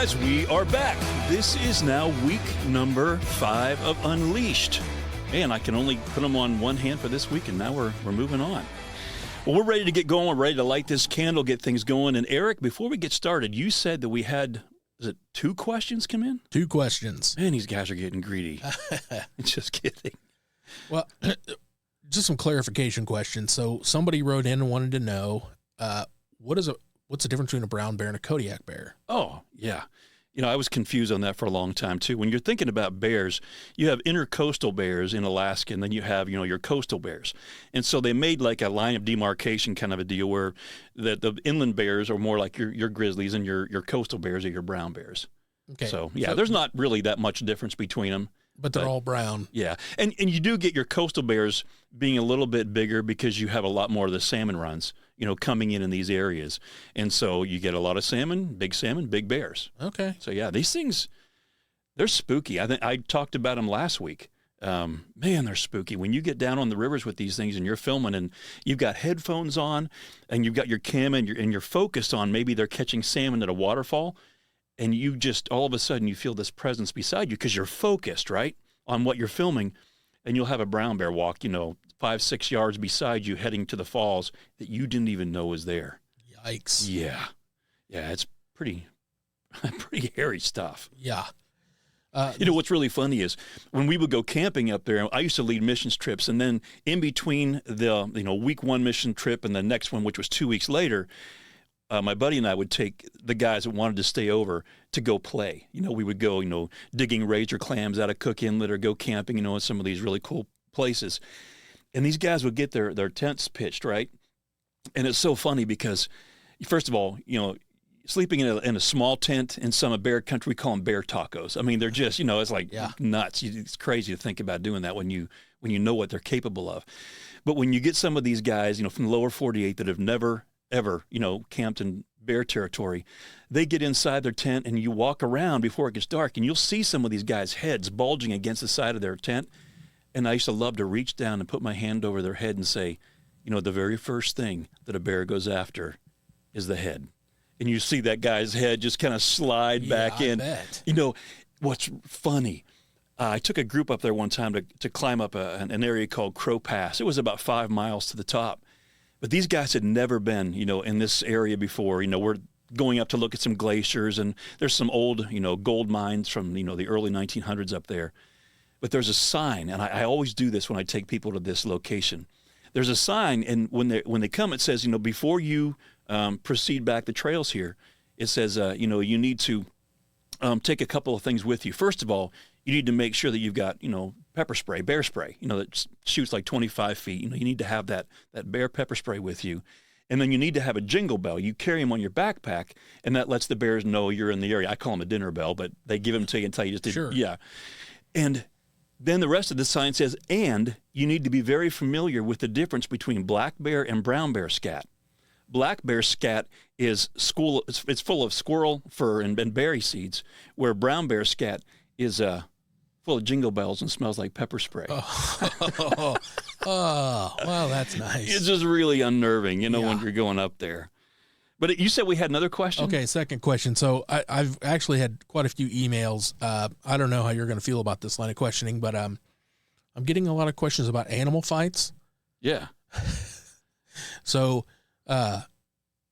guys, we are back. This is now week number 5 of Unleashed. Man, I can only put them on one hand for this week, and now we're moving on. Well, we're ready to get going. We're ready to light this candle, get things going. And Eric, before we get started, you said that we had, is it 2 questions come in? 2 questions. Man, these guys are getting greedy. Just kidding. Well, just some clarification questions. So somebody wrote in and wanted to know, what's the difference between a brown bear and a Kodiak bear? Oh, yeah. You know, I was confused on that for a long time, too. When you're thinking about bears, you have intercoastal bears in Alaska, and then you have, your coastal bears. And so they made like a line of demarcation kind of a deal where the inland bears are more like your grizzlies, and your coastal bears are your brown bears. Okay. So, yeah, there's not really that much difference between them. But they're all brown. Yeah. And you do get your coastal bears being a little bit bigger because you have a lot more of the salmon runs, coming in these areas. And so you get a lot of salmon, big bears. Okay. So, yeah, these things, they're spooky. I think I talked about them last week. Man, they're spooky. When you get down on the rivers with these things and you're filming and you've got headphones on and you've got your cam and you're focused on maybe they're catching salmon at a waterfall, and you just, all of a sudden, you feel this presence beside you because you're focused, right, on what you're filming, and you'll have a brown bear walk, 5-6 yards beside you heading to the falls that you didn't even know was there. Yikes. Yeah. Yeah, it's pretty hairy stuff. Yeah. What's really funny is when we would go camping up there, I used to lead missions trips, and then in between the, week 1 mission trip and the next one, which was 2 weeks later, my buddy and I would take the guys that wanted to stay over to go play. We would go, digging razor clams out of Cook Inlet or go camping, in some of these really cool places. And these guys would get their tents pitched, right? And it's so funny because, first of all, sleeping in a small tent in some of bear country, we call them bear tacos. I mean, they're just, it's like nuts. It's crazy to think about doing that when you know what they're capable of. But when you get some of these guys, from the lower 48 that have never ever, camped in bear territory, they get inside their tent and you walk around before it gets dark and you'll see some of these guys' heads bulging against the side of their tent. And I used to love to reach down and put my hand over their head and say, the very first thing that a bear goes after is the head. And you see that guy's head just kind of slide back in. Bet. What's funny, I took a group up there one time to climb up an area called Crow Pass. It was about 5 miles to the top. But these guys had never been, in this area before. We're going up to look at some glaciers, and there's some old, gold mines from, the early 1900s up there. But there's a sign, and I always do this when I take people to this location. There's a sign, and when they come, it says, before you proceed back the trails here, it says, you need to take a couple of things with you. First of all, you need to make sure that you've got, pepper spray, bear spray, that shoots like 25 feet. You need to have that bear pepper spray with you. And then you need to have a jingle bell. You carry them on your backpack, and that lets the bears know you're in the area. I call them a dinner bell, but they give them to you until you just did. Sure. Yeah. And then the rest of the sign says, and you need to be very familiar with the difference between black bear and brown bear scat. Black bear scat is it's full of squirrel fur and berry seeds, where brown bear scat is full of jingle bells and smells like pepper spray. Oh, well, that's nice. It's just really unnerving, when you're going up there. But you said we had another question? Okay, second question. So I've actually had quite a few emails. I don't know how you're going to feel about this line of questioning, but I'm getting a lot of questions about animal fights. Yeah. So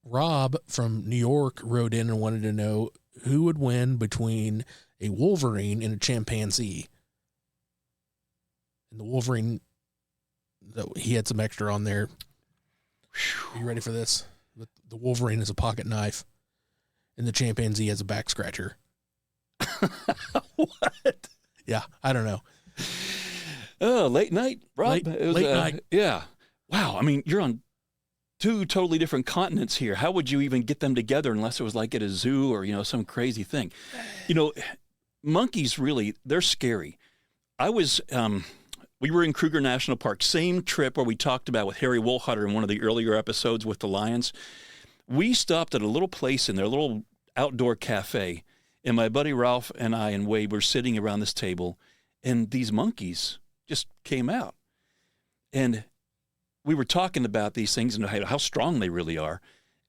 Rob from New York wrote in and wanted to know who would win between a wolverine and a chimpanzee. And the wolverine, he had some extra on there. Are you ready for this? The wolverine is a pocket knife, and the chimpanzee has a back scratcher. What? Yeah, I don't know. Oh, late night, Rob. Late night. Yeah. Wow. I mean, you're on 2 totally different continents here. How would you even get them together unless it was like at a zoo or, some crazy thing? Monkeys really, they're scary. We were in Kruger National Park, same trip where we talked about with Harry Wohlhutter in one of the earlier episodes with the lions. We stopped at a little place in their little outdoor cafe, and my buddy Ralph and I and Wade were sitting around this table, and these monkeys just came out. And we were talking about these things and how strong they really are.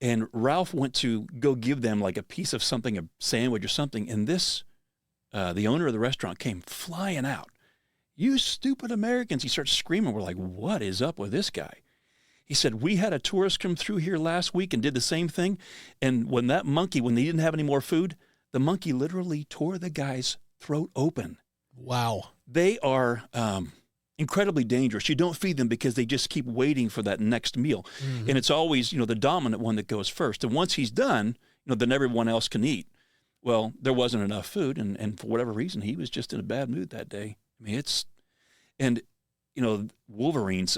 And Ralph went to go give them like a piece of something, a sandwich or something. And the owner of the restaurant came flying out. "You stupid Americans." He starts screaming. We're like, what is up with this guy? He said, "We had a tourist come through here last week and did the same thing. And when they didn't have any more food, the monkey literally tore the guy's throat open." Wow. They are incredibly dangerous. You don't feed them because they just keep waiting for that next meal. And it's always, the dominant one that goes first. And once he's done, then everyone else can eat. Well, there wasn't enough food. And for whatever reason, he was just in a bad mood that day. I mean, wolverines,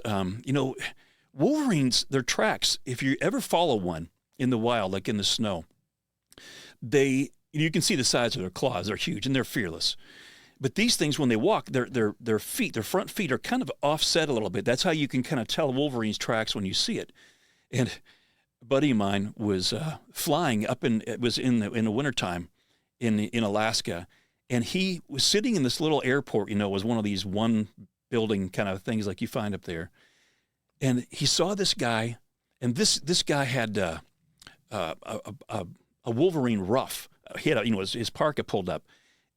wolverines, their tracks, if you ever follow one in the wild, like in the snow, you can see the size of their claws. They're huge and they're fearless. But these things, when they walk, their front feet are kind of offset a little bit. That's how you can kind of tell a wolverine's tracks when you see it. And a buddy of mine was flying up in the wintertime in Alaska, and he was sitting in this little airport. It was one of these one building kind of things like you find up there. And he saw this guy, and this guy had a wolverine ruff. He had his parka pulled up.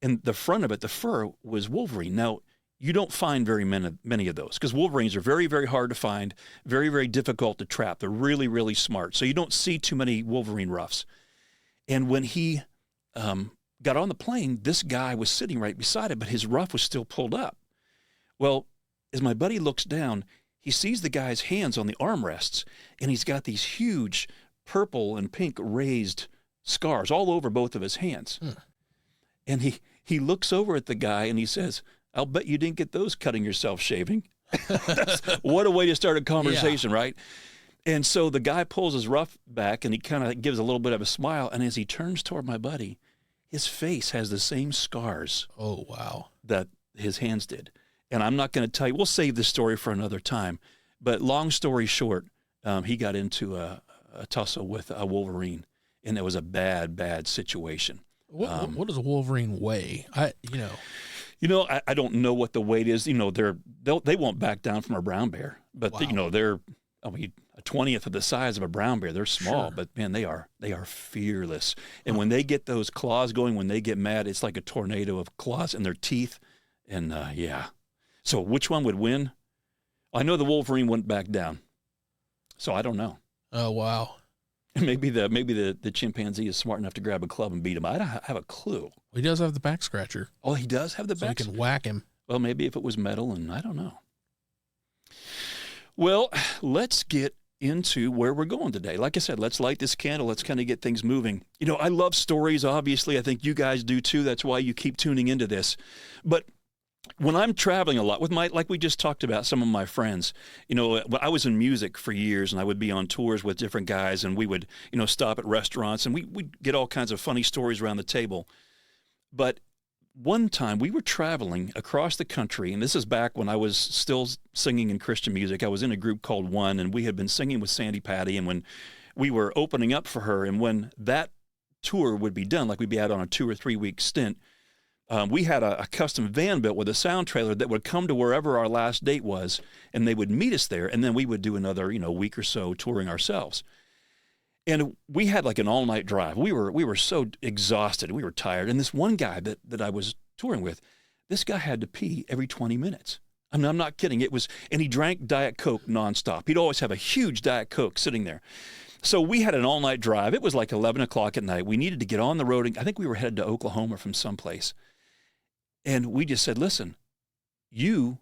And the front of it, the fur, was wolverine. Now, you don't find very many of those because wolverines are very, very hard to find, very, very difficult to trap. They're really, really smart. So you don't see too many wolverine ruffs. And when he got on the plane, this guy was sitting right beside him, but his ruff was still pulled up. Well, as my buddy looks down, he sees the guy's hands on the armrests, and he's got these huge purple and pink raised scars all over both of his hands. And he looks over at the guy and he says, "I'll bet you didn't get those cutting yourself shaving." What a way to start a conversation, right? And so the guy pulls his ruff back and he kind of gives a little bit of a smile. And as he turns toward my buddy, his face has the same scars. Oh, wow. That his hands did. And I'm not going to tell you, we'll save this story for another time. But long story short, he got into a tussle with a wolverine, and it was a bad, bad situation. What does a wolverine weigh? I don't know what the weight is. They won't back down from a brown bear, but Wow. they're a 20th of the size of a brown bear. They're small, Sure. but man, they are fearless. And when they get those claws going, when they get mad, it's like a tornado of claws in their teeth. And yeah. So which one would win? I know the wolverine wouldn't back down. So I don't know. Oh, wow. Maybe the chimpanzee is smart enough to grab a club and beat him. I don't have a clue. He does have the back scratcher. Oh, he does have the So back. you can whack him. Well, maybe if it was metal, and I don't know. Well, let's get into where we're going today. Like I said, let's light this candle. Let's kind of get things moving. I love stories, obviously. I think you guys do too. That's why you keep tuning into this. But when I'm traveling a lot with like we just talked about, some of my friends, I was in music for years, and I would be on tours with different guys, and we would, stop at restaurants, and we'd get all kinds of funny stories around the table. But one time we were traveling across the country, and this is back when I was still singing in Christian music. I was in a group called One, and we had been singing with Sandy Patty, and when we were opening up for her, and when that tour would be done, like we'd be out on a 2 or 3 week stint, we had a custom van built with a sound trailer that would come to wherever our last date was, and they would meet us there, and then we would do another, week or so touring ourselves. And we had like an all-night drive. We were so exhausted. We were tired. And this one guy that I was touring with, this guy had to pee every 20 minutes. I mean, I'm not kidding. And he drank Diet Coke nonstop. He'd always have a huge Diet Coke sitting there. So we had an all-night drive. It was like 11 o'clock at night. We needed to get on the road. I think we were headed to Oklahoma from someplace. And we just said, "Listen, you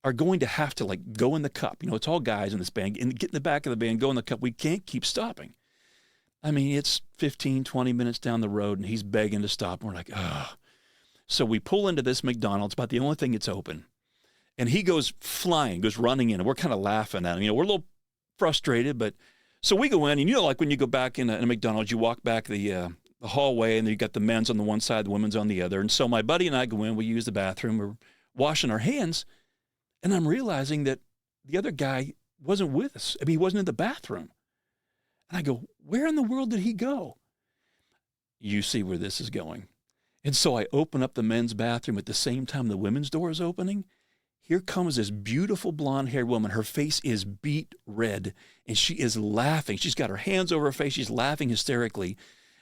are going to have to go in the cup. It's all guys in this band, and get in the back of the band, go in the cup. We can't keep stopping." I mean, it's 15, 20 minutes down the road, and he's begging to stop. And we're like, ugh. So we pull into this McDonald's, about the only thing that's open. And he goes flying, goes running in, and we're kind of laughing at him. We're a little frustrated, but so we go in, and like when you go back in a McDonald's, you walk back the hallway, and you got the men's on the one side, the women's on the other. And so my buddy and I go in, we use the bathroom, we're washing our hands, and I'm realizing that the other guy wasn't with us. I mean, he wasn't in the bathroom. And I go, "Where in the world did he go?" You see where this is going. And so I open up the men's bathroom at the same time the women's door is opening. here comes this beautiful blonde-haired woman. Her face is beet red, and she is laughing. She's got her hands over her face. She's laughing hysterically.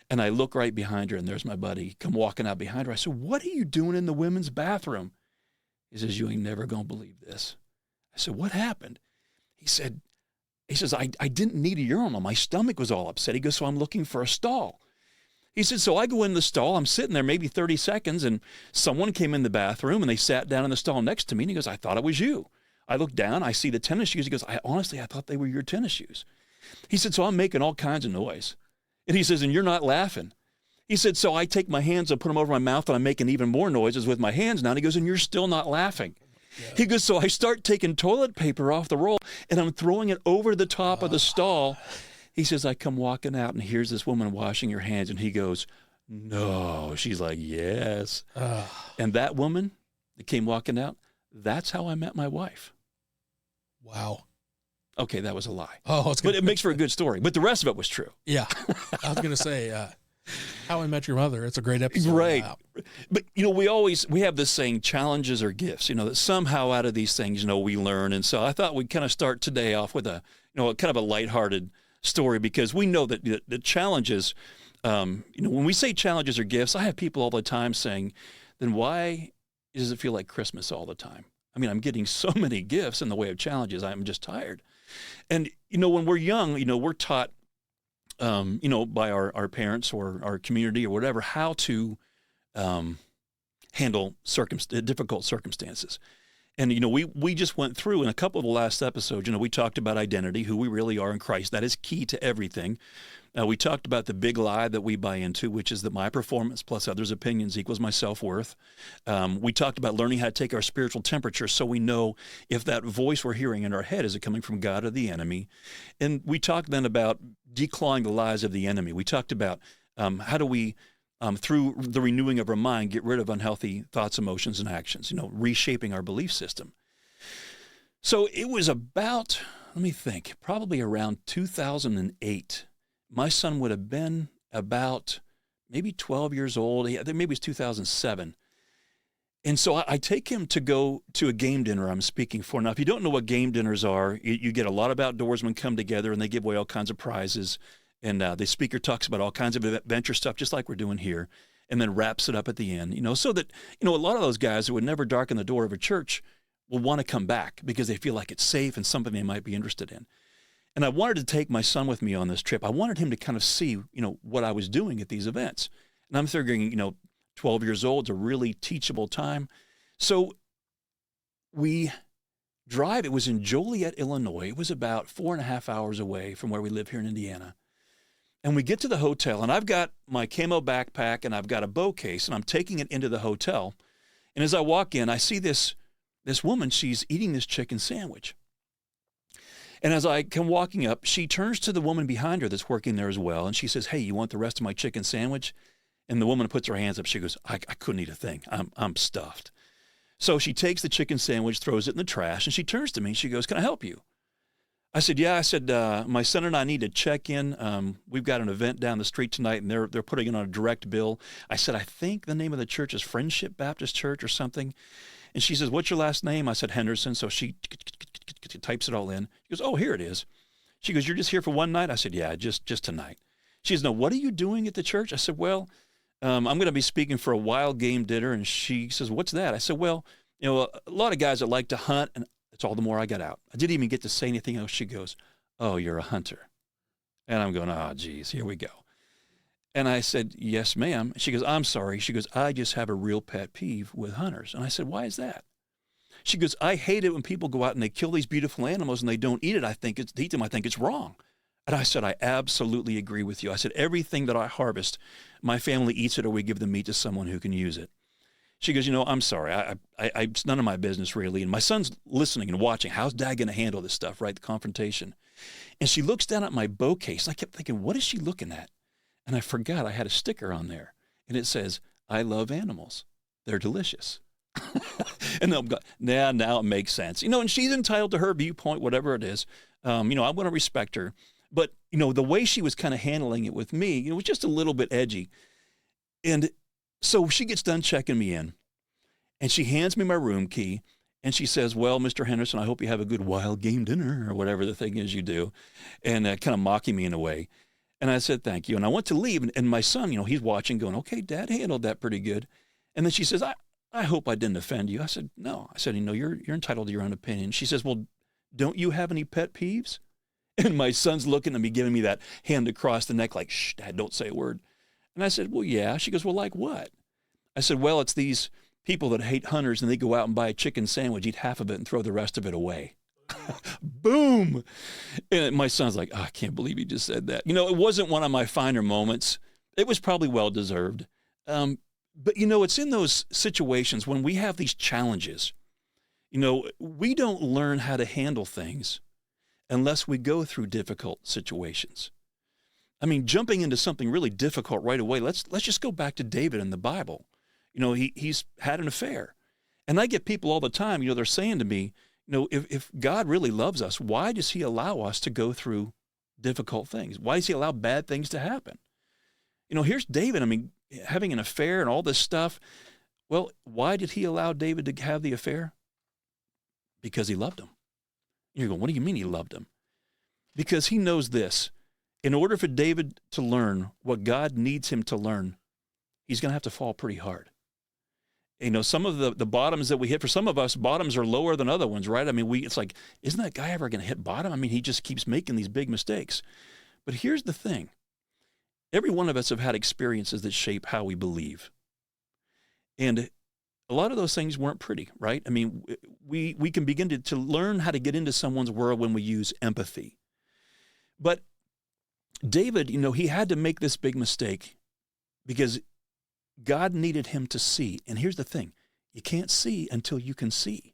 And I look right behind her, and there's my buddy come walking out behind her. I said, what are you doing in the women's bathroom? He says, you ain't never going to believe this. I said, what happened? He says, I didn't need a urinal. My stomach was all upset. He goes, so I'm looking for a stall. He said, so I go in the stall. I'm sitting there maybe 30 seconds, and someone came in the bathroom, and they sat down in the stall next to me, and he goes, I thought it was you. I look down. I see the tennis shoes. He goes, I thought they were your tennis shoes. He said, so I'm making all kinds of noise. And he says, and you're not laughing. He said, so I take my hands and put them over my mouth, and I'm making even more noises with my hands now. And he goes, and you're still not laughing. Yeah. He goes, so I start taking toilet paper off the roll, and I'm throwing it over the top of the stall. He says, I come walking out, and here's this woman washing her hands, and he goes, no. She's like, yes. And that woman that came walking out, that's how I met my wife. Wow. Okay, that was a lie. But it makes for a good story. But the rest of it was true. Yeah. I was going to say, How I Met Your Mother. It's a great episode. Right. But, we have this saying, challenges are gifts, that somehow out of these things, we learn. And so I thought we'd kind of start today off with a kind of a lighthearted story, because we know that the challenges, when we say challenges are gifts, I have people all the time saying, then why does it feel like Christmas all the time? I mean, I'm getting so many gifts in the way of challenges. I'm just tired. And, when we're young, we're taught, by our parents or our community or whatever, how to handle difficult circumstances. And, we just went through in a couple of the last episodes, we talked about identity, who we really are in Christ. That is key to everything. We talked about the big lie that we buy into, which is that my performance plus others' opinions equals my self-worth. We talked about learning how to take our spiritual temperature so we know if that voice we're hearing in our head, is it coming from God or the enemy? And we talked then about declawing the lies of the enemy. We talked about how do we, through the renewing of our mind, get rid of unhealthy thoughts, emotions, and actions, reshaping our belief system. So it was about, let me think, probably around 2008. My son would have been about maybe 12 years old. I think maybe it was 2007. And so I take him to go to a game dinner I'm speaking for. Now, if you don't know what game dinners are, you get a lot of outdoorsmen come together, and they give away all kinds of prizes. And the speaker talks about all kinds of adventure stuff, just like we're doing here, and then wraps it up at the end, so that, a lot of those guys who would never darken the door of a church will want to come back because they feel like it's safe and something they might be interested in. And I wanted to take my son with me on this trip. I wanted him to kind of see, what I was doing at these events. And I'm figuring, 12 years old is a really teachable time. So we drive. It was in Joliet, Illinois. It was about 4.5 hours away from where we live here in Indiana. And we get to the hotel, and I've got my camo backpack, and I've got a bow case, and I'm taking it into the hotel. And as I walk in, I see this woman. She's eating this chicken sandwich. And as I come walking up, she turns to the woman behind her that's working there as well, and she says, hey, you want the rest of my chicken sandwich? And the woman puts her hands up. She goes, I couldn't eat a thing. I'm stuffed. So she takes the chicken sandwich, throws it in the trash, and she turns to me. She goes, can I help you? I said, yeah. I said, my son and I need to check in. We've got an event down the street tonight, and they're putting it on a direct bill. I said, I think the name of the church is Friendship Baptist Church or something. And she says, what's your last name? I said, Henderson. So she types it all in. She goes, oh, here it is. She goes, you're just here for one night? I said, yeah, just tonight. She says, no, what are you doing at the church? I said, well, I'm going to be speaking for a wild game dinner. And she says, what's that? I said, well, a lot of guys that like to hunt, and that's all the more I got out. I didn't even get to say anything else. She goes, oh, you're a hunter. And I'm going, oh, geez, here we go. And I said, yes, ma'am. She goes, I'm sorry. She goes, I just have a real pet peeve with hunters. And I said, why is that? She goes, I hate it when people go out and they kill these beautiful animals and they don't eat it. I think it's wrong. And I said, I absolutely agree with you. I said, everything that I harvest, my family eats it, or we give the meat to someone who can use it. She goes, I'm sorry. It's none of my business, really. And my son's listening and watching. How's Dad going to handle this stuff, right? The confrontation. And she looks down at my bow case. And I kept thinking, what is she looking at? And I forgot I had a sticker on there. And it says, I love animals. They're delicious. And I'm going, now it makes sense. And she's entitled to her viewpoint, whatever it is. I want to respect her. But, the way she was kind of handling it with me, was just a little bit edgy. And so she gets done checking me in, and she hands me my room key, And she says, well, Mr. Henderson, I hope you have a good wild game dinner or whatever the thing is you do, and kind of mocking me in a way. And I said, thank you. And I went to leave, and my son, he's watching going, okay, Dad handled that pretty good. And then she says, I hope I didn't offend you. I said, no. I said, you're entitled to your own opinion. She says, well, don't you have any pet peeves? And my son's looking at me, giving me that hand across the neck like, shh, Dad, don't say a word. And I said, well, yeah. She goes, well, like what? I said, well, it's these people that hate hunters and they go out and buy a chicken sandwich, eat half of it, and throw the rest of it away. Boom. And my son's like, oh, I can't believe he just said that. It wasn't one of my finer moments. It was probably well-deserved. But, it's in those situations when we have these challenges, we don't learn how to handle things unless we go through difficult situations. I mean, jumping into something really difficult right away, let's just go back to David in the Bible. He's had an affair. And I get people all the time, they're saying to me, if God really loves us, why does he allow us to go through difficult things? Why does he allow bad things to happen? Here's David, having an affair and all this stuff. Well, why did he allow David to have the affair? Because he loved him. You're going, what do you mean he loved him? Because he knows this. In order for David to learn what God needs him to learn, he's going to have to fall pretty hard. Some of the bottoms that we hit, for some of us, bottoms are lower than other ones, right? It's like, isn't that guy ever going to hit bottom? He just keeps making these big mistakes. But here's the thing. Every one of us have had experiences that shape how we believe. And a lot of those things weren't pretty, right? We can begin to learn how to get into someone's world when we use empathy. But David, he had to make this big mistake because God needed him to see. And here's the thing. You can't see until you can see.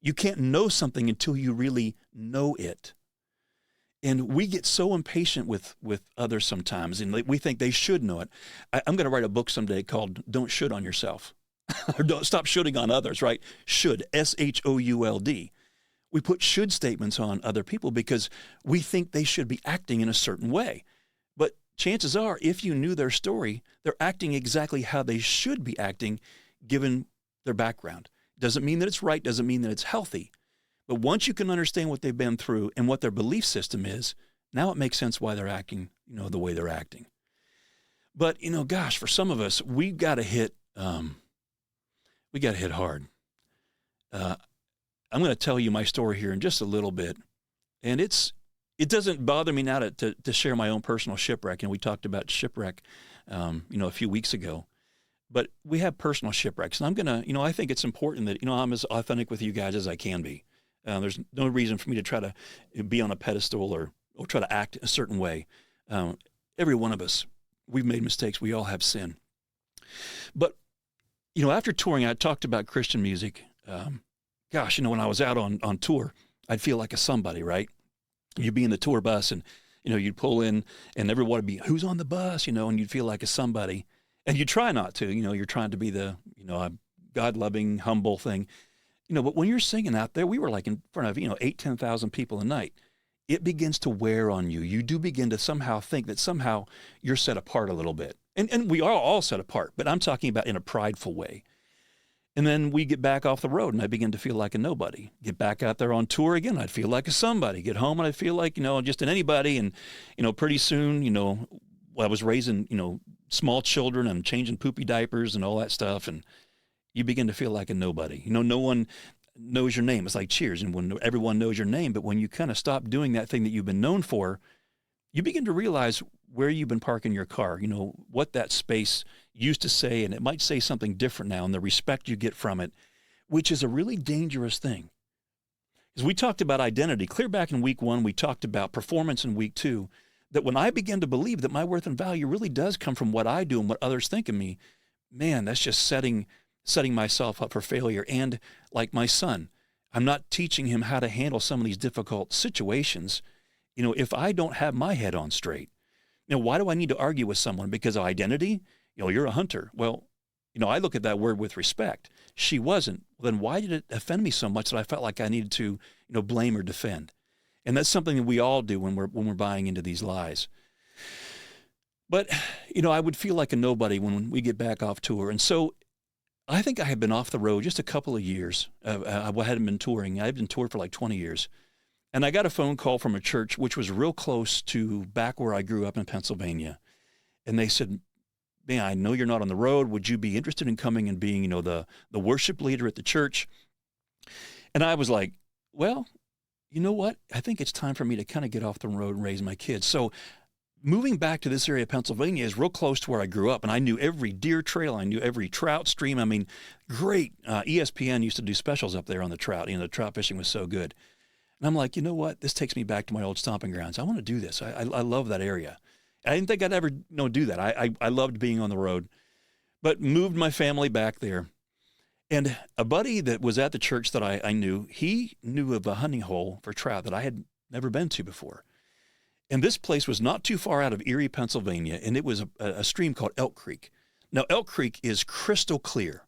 You can't know something until you really know it. And we get so impatient with others sometimes, and we think they should know it. I'm going to write a book someday called Don't Should on Yourself. Or don't stop shooting on others, right? Should, S-H-O-U-L-D. We put should statements on other people because we think they should be acting in a certain way. But chances are, if you knew their story, they're acting exactly how they should be acting given their background. Doesn't mean that it's right, doesn't mean that it's healthy. But once you can understand what they've been through and what their belief system is, now it makes sense why they're acting, the way they're acting. But, gosh, for some of us, we've got to hit hard. I'm going to tell you my story here in just a little bit. And it doesn't bother me now to share my own personal shipwreck. And we talked about shipwreck, a few weeks ago. But we have personal shipwrecks. And I'm going to, I think it's important that, I'm as authentic with you guys as I can be. There's no reason for me to try to be on a pedestal or try to act a certain way. Every one of us, we've made mistakes. We all have sin. But, after touring, I talked about Christian music. When I was out on tour, I'd feel like a somebody, right? You'd be in the tour bus and, you'd pull in and everyone would be, who's on the bus, and you'd feel like a somebody. And you try not to, you're trying to be the, God-loving, humble thing. But when you're singing out there, we were like in front of, 8,000, 10,000 people a night. It begins to wear on you. You do begin to somehow think that somehow you're set apart a little bit. And we are all set apart, but I'm talking about in a prideful way. And then we get back off the road and I begin to feel like a nobody. Get back out there on tour again, I'd feel like a somebody. Get home and I'd feel like, just an anybody. And, pretty soon, I was raising, small children and changing poopy diapers and all that stuff. And you begin to feel like a nobody. No one knows your name. It's like Cheers, and when everyone knows your name, but when you kind of stop doing that thing that you've been known for, you begin to realize where you've been parking your car, what that space used to say, and it might say something different now, and the respect you get from it, which is a really dangerous thing. As we talked about identity, clear back in week 1, we talked about performance in week 2, that when I begin to believe that my worth and value really does come from what I do and what others think of me, man, that's just setting myself up for failure. And like my son, I'm not teaching him how to handle some of these difficult situations. If I don't have my head on straight, why do I need to argue with someone because of identity? You're a hunter. Well, I look at that word with respect. She wasn't. Well, then why did it offend me so much that I felt like I needed to, blame or defend? And that's something that we all do when we're buying into these lies. But, I would feel like a nobody when we get back off tour. And so I think I had been off the road just a couple of years. I hadn't been touring. I had been toured for like 20 years. And I got a phone call from a church which was real close to back where I grew up in Pennsylvania. And they said, man, I know you're not on the road. Would you be interested in coming and being, the worship leader at the church? And I was like, well, you know what? I think it's time for me to kind of get off the road and raise my kids. So moving back to this area of Pennsylvania is real close to where I grew up. And I knew every deer trail. I knew every trout stream. I mean, great. ESPN used to do specials up there on the trout. The trout fishing was so good. And I'm like, you know what? This takes me back to my old stomping grounds. I want to do this. I love that area. I didn't think I'd ever do that. I loved being on the road, but moved my family back there. And a buddy that was at the church that I knew, he knew of a hunting hole for trout that I had never been to before. And this place was not too far out of Erie, Pennsylvania, and it was a stream called Elk Creek. Now, Elk Creek is crystal clear,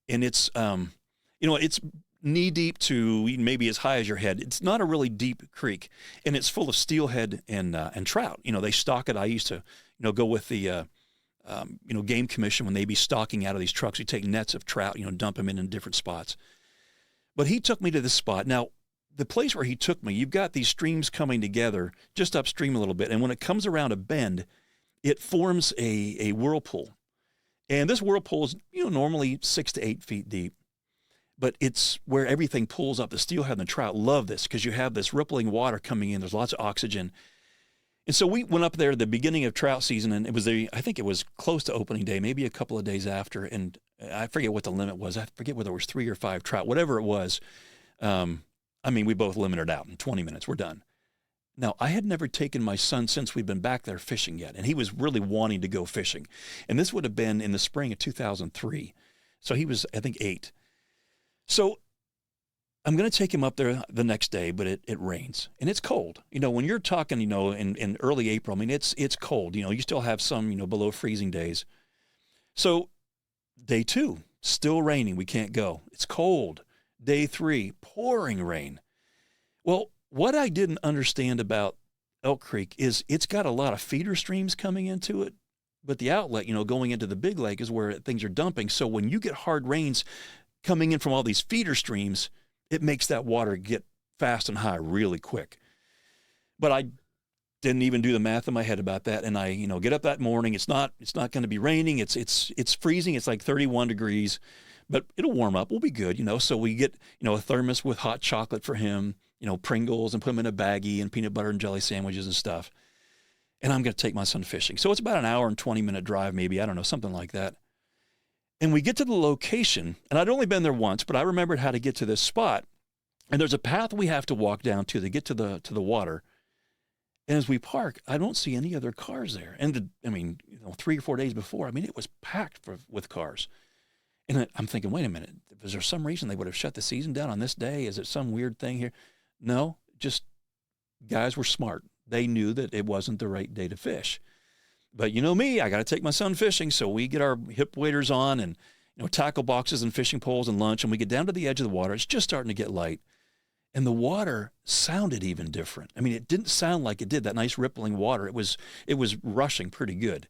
and it's, it's knee deep to maybe as high as your head. It's not a really deep creek, and it's full of steelhead and trout. They stock it. I used to, go with the, game commission when they be stocking out of these trucks. We take nets of trout, dump them in different spots. But he took me to this spot. Now, the place where he took me, you've got these streams coming together just upstream a little bit, and when it comes around a bend, it forms a whirlpool. And this whirlpool is, normally 6 to 8 feet deep. But it's where everything pulls up. The steelhead and the trout love this because you have this rippling water coming in. There's lots of oxygen. And so we went up there at the beginning of trout season, and I think it was close to opening day, maybe a couple of days after. And I forget what the limit was. I forget whether it was 3 or 5 trout, whatever it was. We both limited out in 20 minutes. We're done. Now, I had never taken my son since we'd been back there fishing yet, and he was really wanting to go fishing. And this would have been in the spring of 2003. So he was, I think, 8. So I'm going to take him up there the next day, but it rains and it's cold. When you're talking, in early April, it's cold. You still have some, below freezing days. So day 2, still raining. We can't go. It's cold. Day 3, pouring rain. Well, what I didn't understand about Elk Creek is it's got a lot of feeder streams coming into it, but the outlet, going into the big lake is where things are dumping. So when you get hard rains coming in from all these feeder streams, it makes that water get fast and high really quick. But I didn't even do the math in my head about that. And I, get up that morning. It's not going to be raining. It's freezing. It's like 31 degrees, but it'll warm up. We'll be good, So we get, a thermos with hot chocolate for him, Pringles, and put him in a baggie and peanut butter and jelly sandwiches and stuff. And I'm going to take my son fishing. So it's about an hour and 20-minute drive, maybe. I don't know, something like that. And we get to the location, and I'd only been there once, but I remembered how to get to this spot. And there's a path we have to walk down to get to the water. And as we park, I don't see any other cars there. And 3 or 4 days before, it was packed with cars. And I'm thinking, wait a minute, was there some reason they would have shut the season down on this day? Is it some weird thing here? No, just guys were smart. They knew that it wasn't the right day to fish. But me, I got to take my son fishing. So we get our hip waders on and, tackle boxes and fishing poles and lunch. And we get down to the edge of the water. It's just starting to get light. And the water sounded even different. It didn't sound like it did, that nice rippling water. It was rushing pretty good.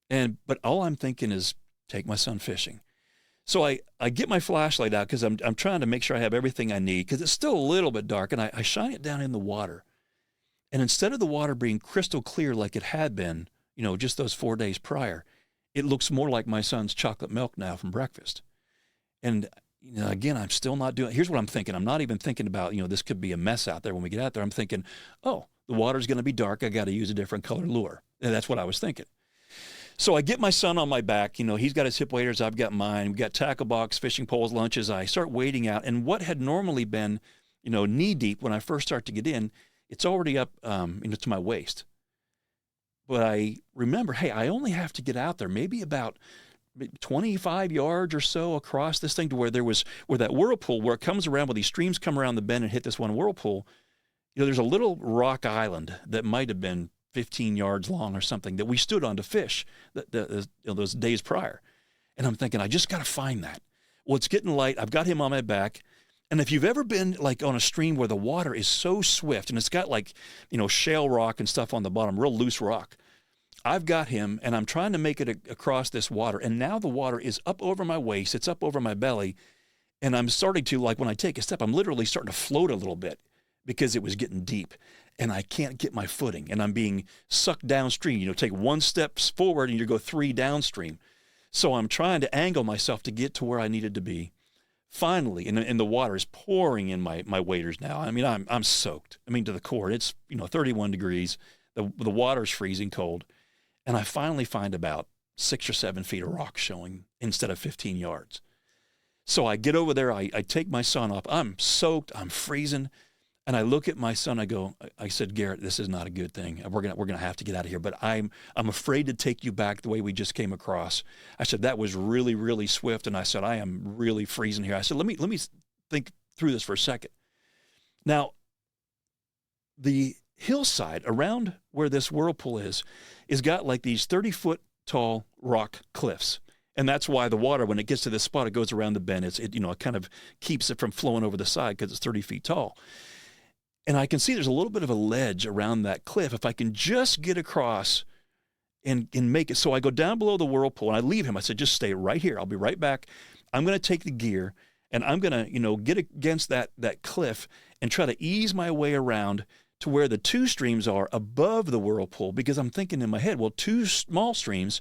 But all I'm thinking is take my son fishing. So I get my flashlight out because I'm trying to make sure I have everything I need because it's still a little bit dark. And I shine it down in the water. And instead of the water being crystal clear like it had been, just those 4 days prior, it looks more like my son's chocolate milk now from breakfast. And, again, I'm still not doing, here's what I'm thinking. I'm not even thinking about, this could be a mess out there when we get out there. I'm thinking, oh, the water's going to be dark. I got to use a different color lure. And that's what I was thinking. So I get my son on my back. He's got his hip waders. I've got mine. We've got tackle box, fishing poles, lunches. I start wading out. And what had normally been, knee deep when I first start to get in, it's already up, to my waist. But I remember, hey, I only have to get out there maybe about 25 yards or so across this thing to where that whirlpool, where it comes around, where these streams come around the bend and hit this one whirlpool. There's a little rock island that might have been 15 yards long or something that we stood on to fish those days prior. And I'm thinking, I just got to find that. Well, it's getting light. I've got him on my back. And if you've ever been like on a stream where the water is so swift and it's got shale rock and stuff on the bottom, real loose rock, I've got him, and I'm trying to make it across this water, and now the water is up over my waist, it's up over my belly, and I'm starting to, like when I take a step, I'm literally starting to float a little bit because it was getting deep, and I can't get my footing, and I'm being sucked downstream. You know, take one step forward, and you go 3 downstream. So I'm trying to angle myself to get to where I needed to be. Finally, and the water is pouring in my waders now. I mean, I'm soaked. I mean, to the core. It's 31 degrees. The water's freezing cold. And I finally find about 6 or 7 feet of rock showing instead of 15 yards. So I get over there. I take my son up. I'm soaked. I'm freezing. And I look at my son. I said, Garrett, this is not a good thing. We're gonna have to get out of here. But I'm afraid to take you back the way we just came across. I said, that was really, really swift. And I said, I am really freezing here. I said, let me think through this for a second. Now, the hillside around where this whirlpool is got like these 30-foot tall rock cliffs. And that's why the water, when it gets to this spot, it goes around the bend. It kind of keeps it from flowing over the side because it's 30 feet tall. And I can see there's a little bit of a ledge around that cliff. If I can just get across and make it. So I go down below the whirlpool and I leave him. I said, just stay right here. I'll be right back. I'm going to take the gear and I'm going to, get against that cliff and try to ease my way around to where the 2 streams are above the whirlpool, because I'm thinking in my head, well, 2 small streams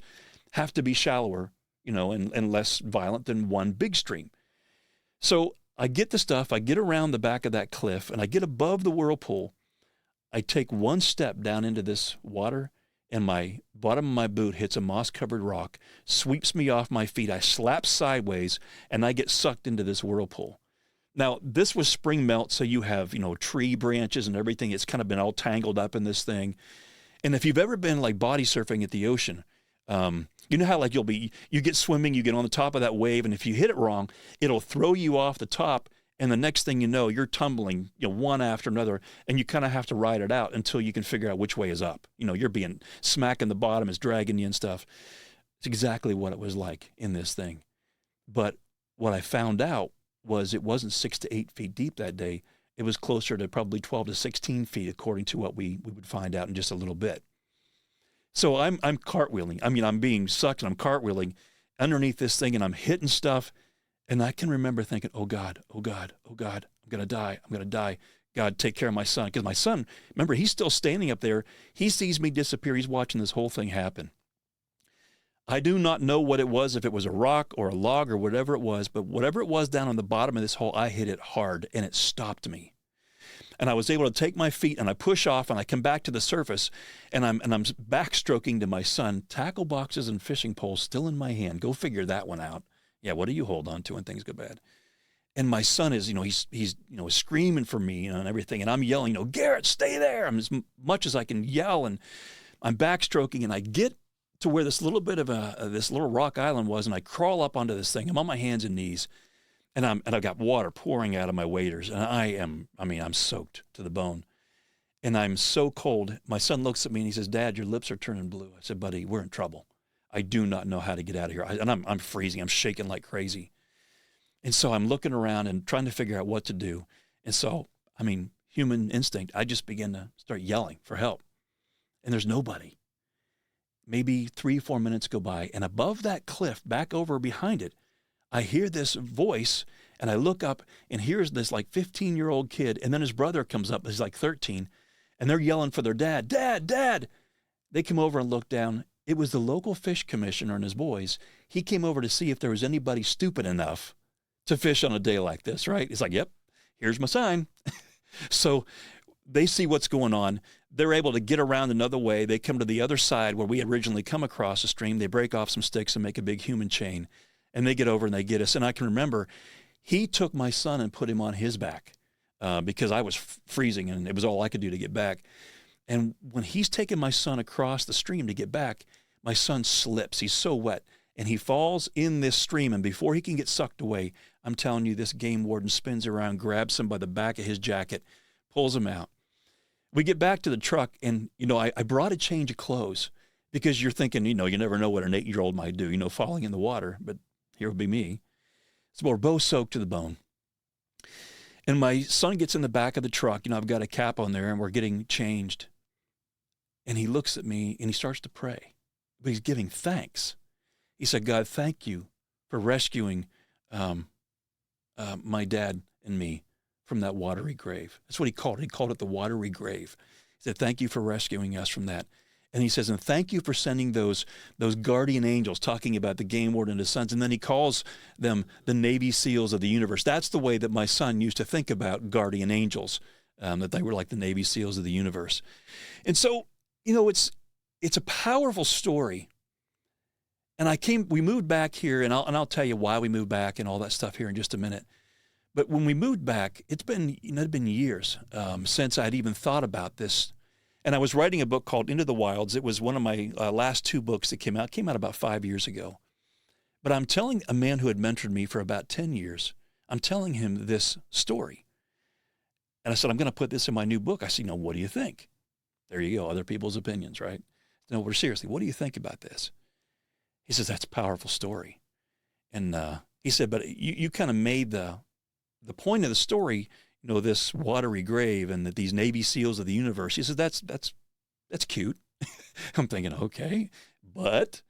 have to be shallower, and less violent than 1 big stream. So I get the stuff, I get around the back of that cliff, and I get above the whirlpool. I take 1 step down into this water, and my bottom of my boot hits a moss-covered rock, sweeps me off my feet. I slap sideways, and I get sucked into this whirlpool. Now, this was spring melt, so you have, tree branches and everything. It's kind of been all tangled up in this thing. And if you've ever been like body surfing at the ocean, you know how like you get swimming, you get on the top of that wave, and if you hit it wrong, it'll throw you off the top, and the next thing you know, you're tumbling, one after another, and you kind of have to ride it out until you can figure out which way is up. You're being smacking the bottom, is dragging you and stuff. It's exactly what it was like in this thing. But what I found out was it wasn't 6 to 8 feet deep that day. It was closer to probably 12 to 16 feet, according to what we would find out in just a little bit. So I'm cartwheeling. I mean, I'm being sucked and I'm cartwheeling underneath this thing and I'm hitting stuff. And I can remember thinking, oh God, oh God, oh God, I'm going to die. I'm going to die. God, take care of my son. Because my son, remember, he's still standing up there. He sees me disappear. He's watching this whole thing happen. I do not know what it was, if it was a rock or a log or whatever it was, but whatever it was down on the bottom of this hole, I hit it hard and it stopped me. And I was able to take my feet and I push off and I come back to the surface and I'm backstroking to my son, tackle boxes and fishing poles still in my hand. Go figure that one out. Yeah, what do you hold on to when things go bad? And my son is, he's screaming for me, and everything. And I'm yelling, Garrett, stay there. I'm as much as I can yell, and I'm backstroking, and I get to where this little bit of this little rock island was, and I crawl up onto this thing. I'm on my hands and knees, and I've got water pouring out of my waders, and I'm soaked to the bone, and I'm so cold. My son looks at me and he says, "Dad, your lips are turning blue." I said, "Buddy, we're in trouble. I do not know how to get out of here." And I'm freezing. I'm shaking like crazy. And so I'm looking around and trying to figure out what to do. And so, human instinct, I just begin to start yelling for help. And there's nobody. Maybe 3-4 minutes go by, and above that cliff, back over behind it, I hear this voice, and I look up, and here's this like 15-year-old kid, and then his brother comes up, he's like 13, and they're yelling for their dad, "Dad, Dad!" They come over and look down. It was the local fish commissioner and his boys. He came over to see if there was anybody stupid enough to fish on a day like this, right? He's like, "Yep, here's my sign." So they see what's going on. They're able to get around another way. They come to the other side where we had originally come across the stream. They break off some sticks and make a big human chain. And they get over and they get us. And I can remember he took my son and put him on his back because I was freezing and it was all I could do to get back. And when he's taking my son across the stream to get back, my son slips. He's so wet. And he falls in this stream. And before he can get sucked away, I'm telling you, this game warden spins around, grabs him by the back of his jacket, pulls him out. We get back to the truck, and, I brought a change of clothes because you're thinking, you never know what an 8-year-old might do, falling in the water. But here would be me. So we're both soaked to the bone. And my son gets in the back of the truck. I've got a cap on there, and we're getting changed. And he looks at me and he starts to pray, but he's giving thanks. He said, God, thank you for rescuing my dad and me from that watery grave. That's what he called it. He called it the watery grave. He said, thank you for rescuing us from that. And he says, and thank you for sending those guardian angels, talking about the game warden and his sons. And then he calls them the Navy SEALs of the universe. That's the way that my son used to think about guardian angels, that they were like the Navy SEALs of the universe. And so, it's a powerful story. And we moved back here, and I'll tell you why we moved back and all that stuff here in just a minute. But when we moved back, it'd been years since I'd even thought about this. And I was writing a book called Into the Wilds. It was one of my last 2 books that came out. It came out about 5 years ago. But I'm telling a man who had mentored me for about 10 years, I'm telling him this story. And I said, I'm going to put this in my new book. I said, what do you think? There you go, other people's opinions, right? No, we're seriously, what do you think about this? He says, that's a powerful story. And he said, but you kind of made the point of the story, this watery grave and these Navy SEALs of the universe. He says, that's cute. I'm thinking, okay. But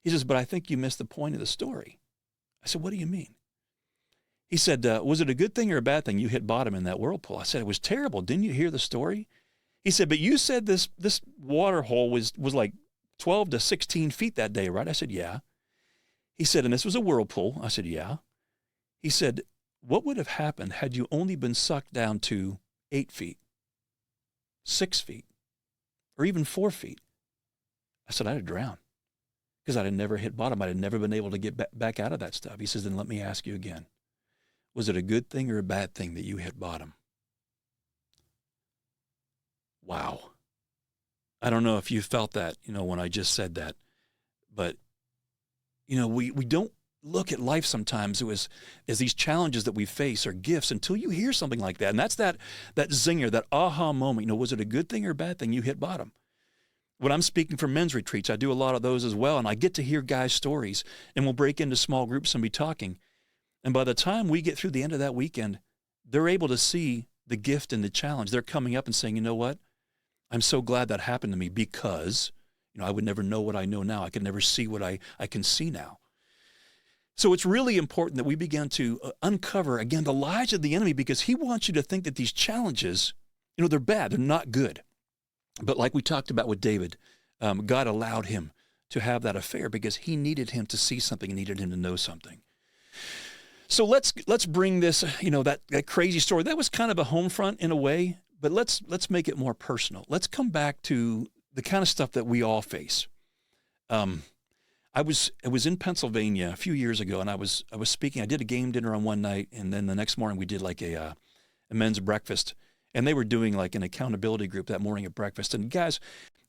he says, but I think you missed the point of the story. I said, what do you mean? He said, was it a good thing or a bad thing you hit bottom in that whirlpool? I said, it was terrible. Didn't you hear the story? He said, but you said this water hole was like 12 to 16 feet that day, right? I said, yeah. He said, and this was a whirlpool. I said, yeah. He said, what would have happened had you only been sucked down to 8 feet, 6 feet, or even 4 feet? I said, I'd have drowned because I'd have never hit bottom. I'd have never been able to get back out of that stuff. He says, then let me ask you again. Was it a good thing or a bad thing that you hit bottom? Wow. I don't know if you felt that, when I just said that, but, we don't look at life sometimes as these challenges that we face are gifts until you hear something like that. And that's that zinger, that aha moment. Was it a good thing or a bad thing you hit bottom? When I'm speaking for men's retreats, I do a lot of those as well. And I get to hear guys' stories, and we'll break into small groups and be talking. And by the time we get through the end of that weekend, they're able to see the gift and the challenge. They're coming up and saying, you know what? I'm so glad that happened to me because, I would never know what I know now. I could never see what I can see now. So it's really important that we begin to uncover, again, the lies of the enemy, because he wants you to think that these challenges, they're bad, they're not good. But like we talked about with David, God allowed him to have that affair because he needed him to see something and needed him to know something. So let's bring this, that crazy story. That was kind of a home front in a way, but let's make it more personal. Let's come back to the kind of stuff that we all face. I was in Pennsylvania a few years ago, and I was speaking. I did a game dinner on one night, and then the next morning we did like a men's breakfast, and they were doing like an accountability group that morning at breakfast. And guys,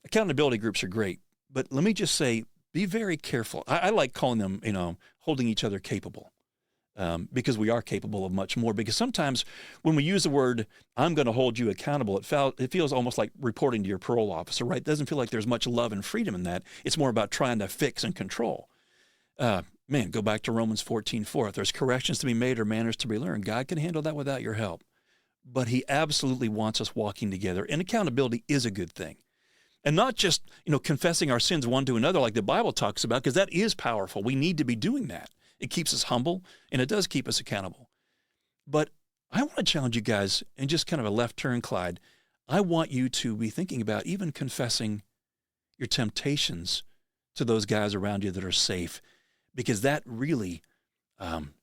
accountability groups are great, but let me just say, be very careful. I like calling them, holding each other capable. Because we are capable of much more. Because sometimes when we use the word, I'm going to hold you accountable, it feels almost like reporting to your parole officer, right? It doesn't feel like there's much love and freedom in that. It's more about trying to fix and control. Go back to Romans 14:4. If there's corrections to be made or manners to be learned, God can handle that without your help. But he absolutely wants us walking together. And accountability is a good thing. And not just, confessing our sins one to another like the Bible talks about, because that is powerful. We need to be doing that. It keeps us humble, and it does keep us accountable. But I want to challenge you guys, and just kind of a left turn, Clyde. I want you to be thinking about even confessing your temptations to those guys around you that are safe, because that really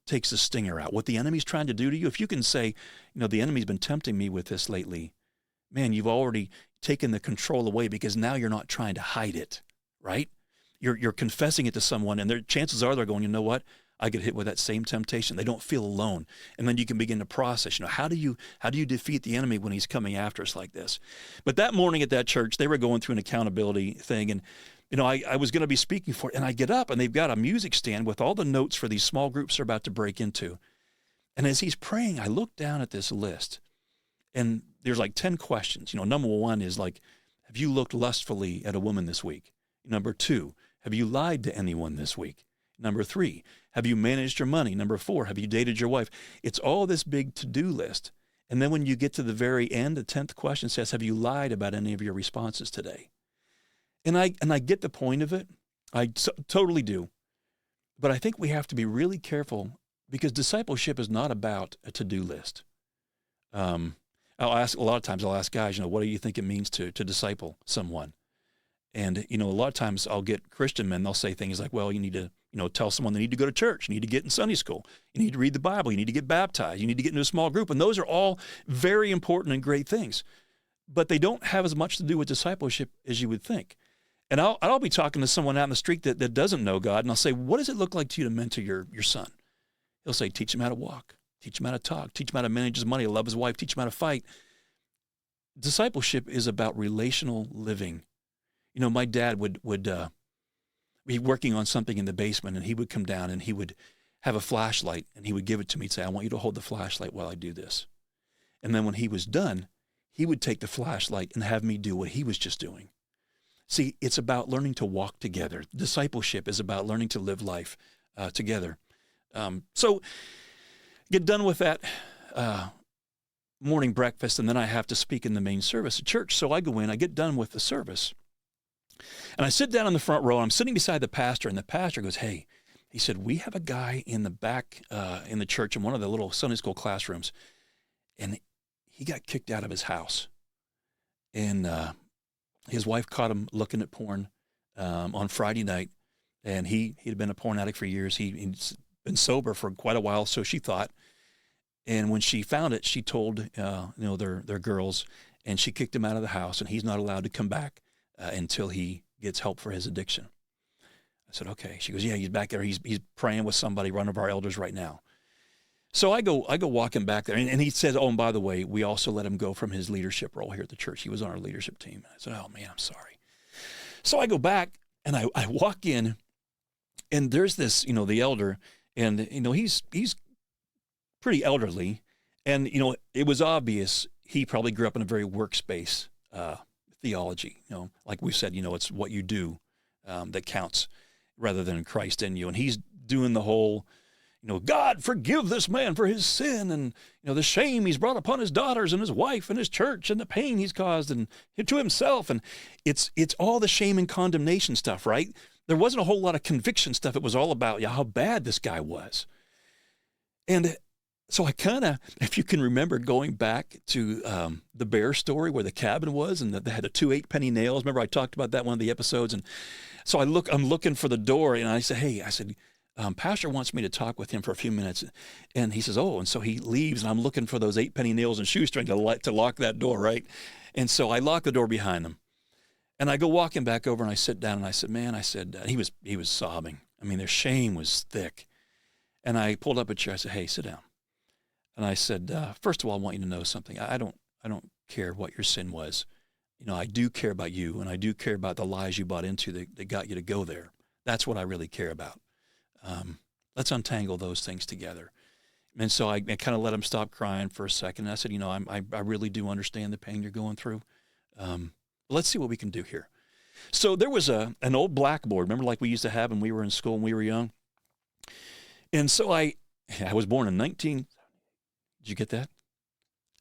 takes the stinger out. What the enemy's trying to do to you, if you can say, the enemy's been tempting me with this lately, man, you've already taken the control away, because now you're not trying to hide it, right? You're confessing it to someone, and their chances are they're going, you know what? I get hit with that same temptation. They don't feel alone. And then you can begin to process, how do you defeat the enemy when he's coming after us like this? But that morning at that church, they were going through an accountability thing. And, I was going to be speaking for it. And I get up, and they've got a music stand with all the notes for these small groups they're about to break into. And as he's praying, I look down at this list, and there's like 10 questions. Number one is like, have you looked lustfully at a woman this week? Number 2, have you lied to anyone this week? Number 3, have you managed your money? Number 4, have you dated your wife? It's all this big to-do list. And then when you get to the very end, the 10th question says, have you lied about any of your responses today? And I get the point of it. Totally do. But I think we have to be really careful because discipleship is not about a to-do list. I'll ask a lot of times. I'll ask guys, what do you think it means to disciple someone? And a lot of times I'll get Christian men. They'll say things like, "Well, you need to, tell someone they need to go to church. You need to get in Sunday school. You need to read the Bible. You need to get baptized. You need to get into a small group." And those are all very important and great things, but they don't have as much to do with discipleship as you would think. And I'll be talking to someone out in the street that doesn't know God, and I'll say, "What does it look like to you to mentor your son?" He'll say, "Teach him how to walk, teach him how to talk, teach him how to manage his money, love his wife, teach him how to fight." Discipleship is about relational living. My dad would be working on something in the basement, and he would come down and he would have a flashlight, and he would give it to me and say, "I want you to hold the flashlight while I do this." And then when he was done, he would take the flashlight and have me do what he was just doing. See, it's about learning to walk together. Discipleship is about learning to live life together. So get done with that morning breakfast, and then I have to speak in the main service at church. So I go in, I get done with the service, and I sit down in the front row. I'm sitting beside the pastor, and the pastor goes, "Hey," he said, "we have a guy in the back in the church in one of the little Sunday school classrooms, and he got kicked out of his house. And his wife caught him looking at porn on Friday night, and he'd been a porn addict for years. He'd been sober for quite a while, so she thought. And when she found it, she told their girls, and she kicked him out of the house, and he's not allowed to come back until he gets help for his addiction." I said, "Okay." She goes, "Yeah, he's back there. He's praying with somebody, one of our elders right now." So I go walking back there, and he says, "Oh, and by the way, we also let him go from his leadership role here at the church. He was on our leadership team." I said, "Oh man, I'm sorry." So I go back and I walk in, and there's this, the elder, and he's pretty elderly, and it was obvious he probably grew up in a very workspace theology. Like we said, it's what you do that counts rather than Christ in you. And he's doing the whole, "God forgive this man for his sin, and the shame he's brought upon his daughters and his wife and his church, and the pain he's caused and to himself." And it's all the shame and condemnation stuff, right? There wasn't a whole lot of conviction stuff. It was all about how bad this guy was. And so I kind of, if you can remember, going back to the bear story where the cabin was, and they had the 2 8-penny nails. Remember I talked about that one of the episodes. And so I'm looking for the door, and I said, "Hey," I said, "Pastor wants me to talk with him for a few minutes." And he says, "Oh," and so he leaves, and I'm looking for those 8-penny nails and shoestring to lock that door, right? And so I lock the door behind him, and I go walking back over, and I sit down, and I said, "Man," I said, he was sobbing. I mean, their shame was thick. And I pulled up a chair. I said, "Hey, sit down." And I said, "First of all, I want you to know something. I don't care what your sin was. I do care about you, and I do care about the lies you bought into that got you to go there. That's what I really care about. Let's untangle those things together." And so I kind of let him stop crying for a second. And I said, I really do understand the pain you're going through. Let's see what we can do here." So there was an old blackboard, remember, like we used to have when we were in school when we were young. And so I was born in did you get that?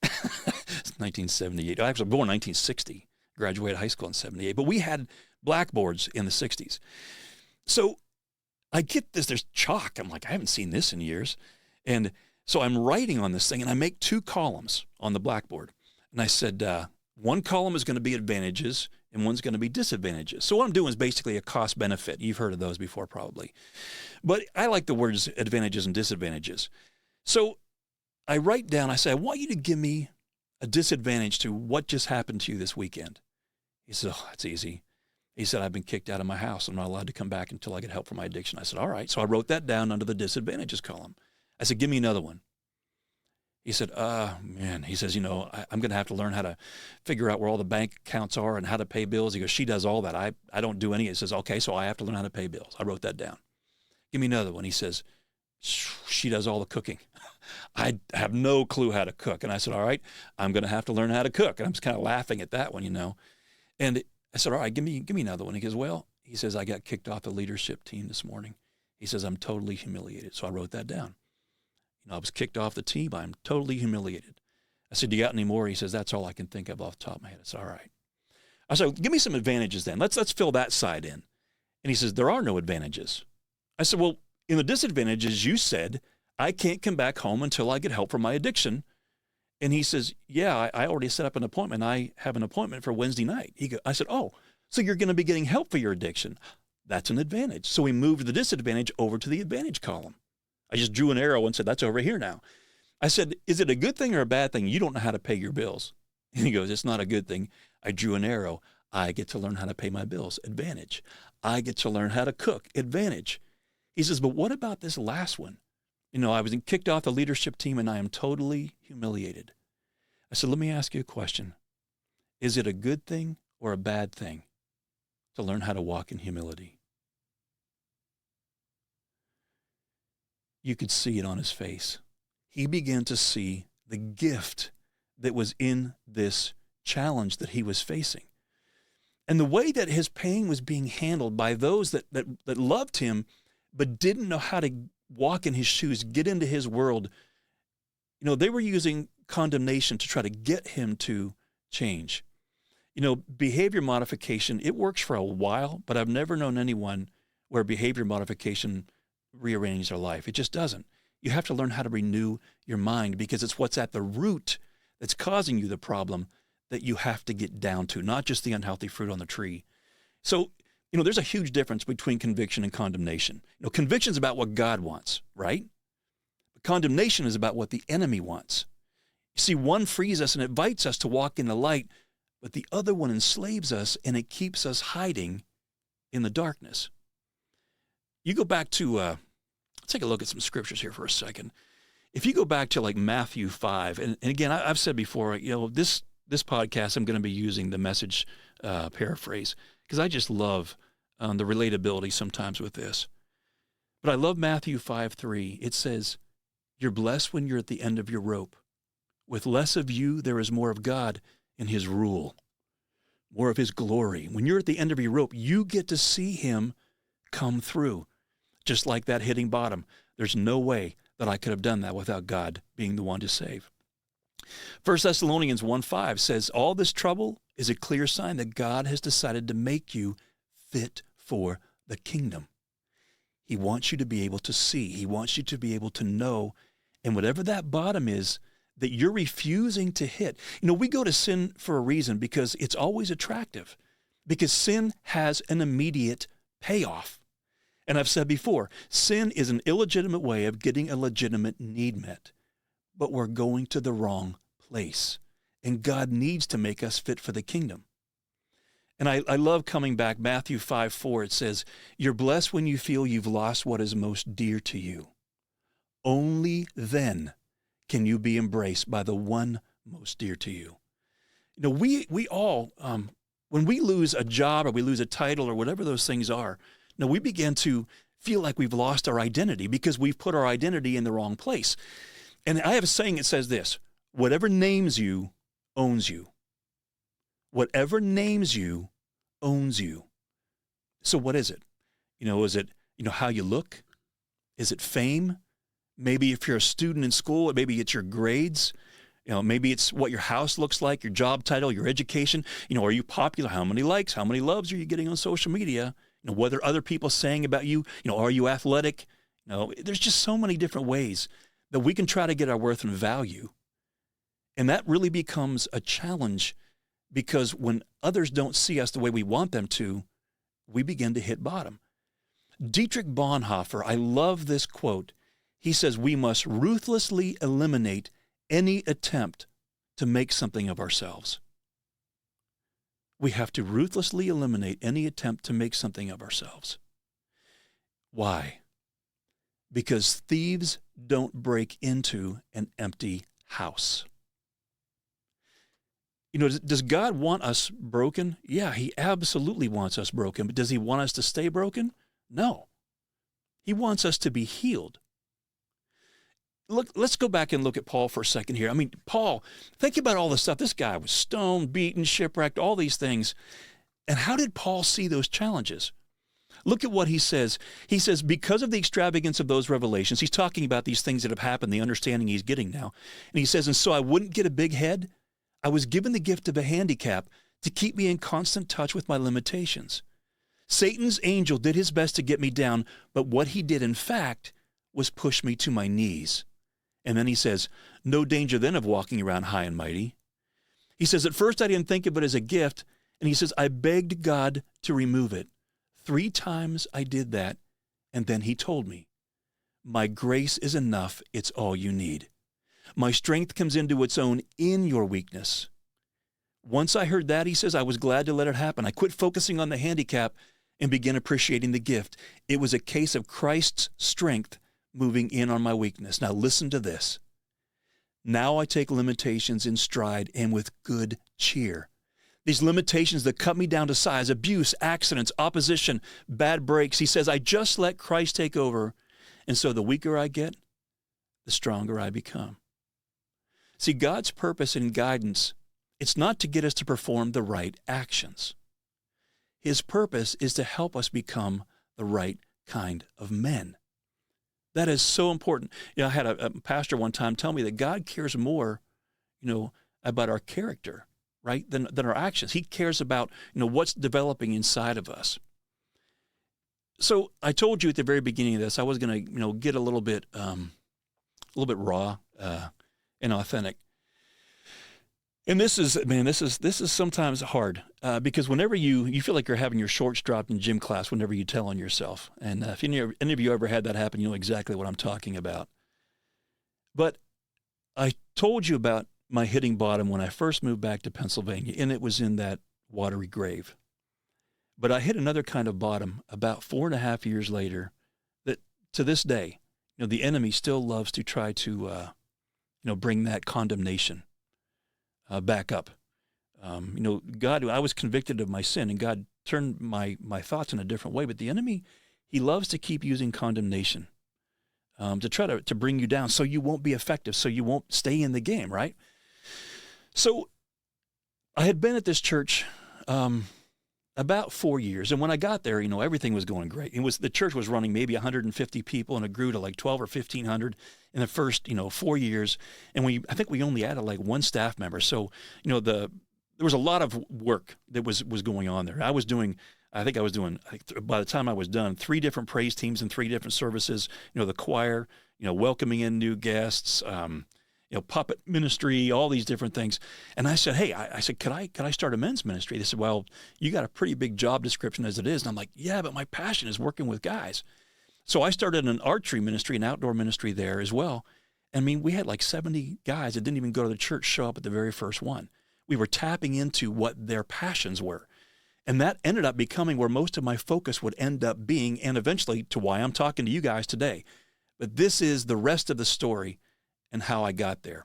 It's 1978. I was born in 1960, graduated high school in 78. But we had blackboards in the 60s. So I get this, there's chalk. I'm like, I haven't seen this in years. And so I'm writing on this thing, and I make 2 columns on the blackboard. And I said, one column is going to be advantages, and one's going to be disadvantages. So what I'm doing is basically a cost benefit. You've heard of those before probably. But I like the words advantages and disadvantages. So I write down, I say, "I want you to give me a disadvantage to what just happened to you this weekend." He said, "Oh, that's easy." He said, "I've been kicked out of my house. I'm not allowed to come back until I get help for my addiction." I said, "All right." So I wrote that down under the disadvantages column. I said, "Give me another one." He said, man, he says, I'm going to have to learn how to figure out where all the bank accounts are and how to pay bills." He goes, "She does all that. I don't do any." He says, "Okay, so I have to learn how to pay bills." I wrote that down. "Give me another one." He says, "She does all the cooking." I have no clue how to cook. And I said, "All right, I'm going to have to learn how to cook." And I'm just kind of laughing at that one, And I said, "All right, give me another one." He goes, "Well," he says, "I got kicked off the leadership team this morning." He says, "I'm totally humiliated." So I wrote that down. I was kicked off the team. I'm totally humiliated. I said, "Do you got any more?" He says, "That's all I can think of off the top of my head." I said, "All right." I said, give me some advantages then. Let's fill that side in. And he says, there are no advantages. I said, well, in the disadvantages, you said, I can't come back home until I get help for my addiction. And he says, yeah, I already set up an appointment. I have an appointment for Wednesday night. I said, oh, so you're going to be getting help for your addiction. That's an advantage. So we moved the disadvantage over to the advantage column. I just drew an arrow and said, that's over here now. I said, is it a good thing or a bad thing? You don't know how to pay your bills. And he goes, it's not a good thing. I drew an arrow. I get to learn how to pay my bills. Advantage. I get to learn how to cook. Advantage. He says, but what about this last one? I was kicked off the leadership team and I am totally humiliated. I said, let me ask you a question. Is it a good thing or a bad thing to learn how to walk in humility? You could see it on his face. He began to see the gift that was in this challenge that he was facing. And the way that his pain was being handled by those that loved him but didn't know how to walk in his shoes, get into his world, they were using condemnation to try to get him to change. Behavior modification, it works for a while, but I've never known anyone where behavior modification rearranges their life. It just doesn't. You have to learn how to renew your mind because it's what's at the root that's causing you the problem that you have to get down to, not just the unhealthy fruit on the tree. So, there's a huge difference between conviction and condemnation. Conviction is about what God wants, right? But condemnation is about what the enemy wants. You see, one frees us and invites us to walk in the light, but the other one enslaves us and it keeps us hiding in the darkness. You go back to, let's take a look at some scriptures here for a second. If you go back to like Matthew 5, and again, I've said before, this podcast, I'm going to be using the Message paraphrase because I just love the relatability sometimes with this. But I love Matthew 5:3. It says, you're blessed when you're at the end of your rope. With less of you, there is more of God in his rule, more of his glory. When you're at the end of your rope, you get to see him come through. Just like that hitting bottom. There's no way that I could have done that without God being the one to save. 1 Thessalonians 1:5 says, all this trouble is a clear sign that God has decided to make you fit for the kingdom. He wants you to be able to see. He wants you to be able to know. And whatever that bottom is that you're refusing to hit. We go to sin for a reason because it's always attractive. Because sin has an immediate payoff. And I've said before, sin is an illegitimate way of getting a legitimate need met. But we're going to the wrong place. And God needs to make us fit for the kingdom. And I love coming back, Matthew 5:4, it says, you're blessed when you feel you've lost what is most dear to you. Only then can you be embraced by the one most dear to you. We all, when we lose a job or we lose a title or whatever those things are, we begin to feel like we've lost our identity because we've put our identity in the wrong place. And I have a saying that says this, whatever names you owns you. Whatever names you owns you. So what is it? Is it, how you look? Is it fame? Maybe if you're a student in school, maybe it's your grades. Maybe it's what your house looks like, your job title, your education. Are you popular? How many likes? How many loves are you getting on social media? What are other people saying about you? Are you athletic? There's just so many different ways that we can try to get our worth and value. And that really becomes a challenge because when others don't see us the way we want them to, we begin to hit bottom. Dietrich Bonhoeffer, I love this quote. He says, we must ruthlessly eliminate any attempt to make something of ourselves. We have to ruthlessly eliminate any attempt to make something of ourselves. Why? Because thieves don't break into an empty house. Does God want us broken? Yeah, he absolutely wants us broken. But does he want us to stay broken? No. He wants us to be healed. Look, let's go back and look at Paul for a second here. Paul, think about all the stuff. This guy was stoned, beaten, shipwrecked, all these things. And how did Paul see those challenges? Look at what he says. He says, because of the extravagance of those revelations, he's talking about these things that have happened, the understanding he's getting now. And he says, and so I wouldn't get a big head. I was given the gift of a handicap to keep me in constant touch with my limitations. Satan's angel did his best to get me down, but what he did, in fact, was push me to my knees. And then he says, no danger then of walking around high and mighty. He says, at first I didn't think of it as a gift, and he says, I begged God to remove it. 3 times I did that, and then he told me, my grace is enough, it's all you need. My strength comes into its own in your weakness. Once I heard that, he says, I was glad to let it happen. I quit focusing on the handicap and began appreciating the gift. It was a case of Christ's strength moving in on my weakness. Now listen to this. Now I take limitations in stride and with good cheer. These limitations that cut me down to size, abuse, accidents, opposition, bad breaks. He says, I just let Christ take over. And so the weaker I get, the stronger I become. See, God's purpose and guidance, it's not to get us to perform the right actions. His purpose is to help us become the right kind of men. That is so important. You know, I had a pastor one time tell me that God cares more, about our character, right, than our actions. He cares about, what's developing inside of us. So I told you at the very beginning of this, I was going to, get a little bit raw and authentic. And this is sometimes hard because whenever you feel like you're having your shorts dropped in gym class whenever you tell on yourself. And if any of you ever had that happen, you know exactly what I'm talking about. But I told you about my hitting bottom when I first moved back to Pennsylvania, and it was in that watery grave. But I hit another kind of bottom about 4.5 years later that to this day, the enemy still loves to try to, bring that condemnation back up. God, I was convicted of my sin, and God turned my thoughts in a different way. But the enemy, he loves to keep using condemnation to try to bring you down so you won't be effective, so you won't stay in the game, right? So I had been at this church about 4 years, and when I got there, everything was going great. The church was running maybe 150 people, and it grew to like 12 or 1,500 in the first 4 years. And I think we only added like 1 staff member. So there was a lot of work that was going on there. I was doing, by the time I was done, 3 different praise teams and 3 different services. The choir, welcoming in new guests. Puppet ministry, all these different things. And I said, hey, I said, could I start a men's ministry? They said, well, you got a pretty big job description as it is. And I'm like, yeah, but my passion is working with guys. So I started an archery ministry, an outdoor ministry there as well. I mean, we had like 70 guys that didn't even go to the church show up at the very first one. We were tapping into what their passions were. And that ended up becoming where most of my focus would end up being, and eventually to why I'm talking to you guys today. But this is the rest of the story and how I got there.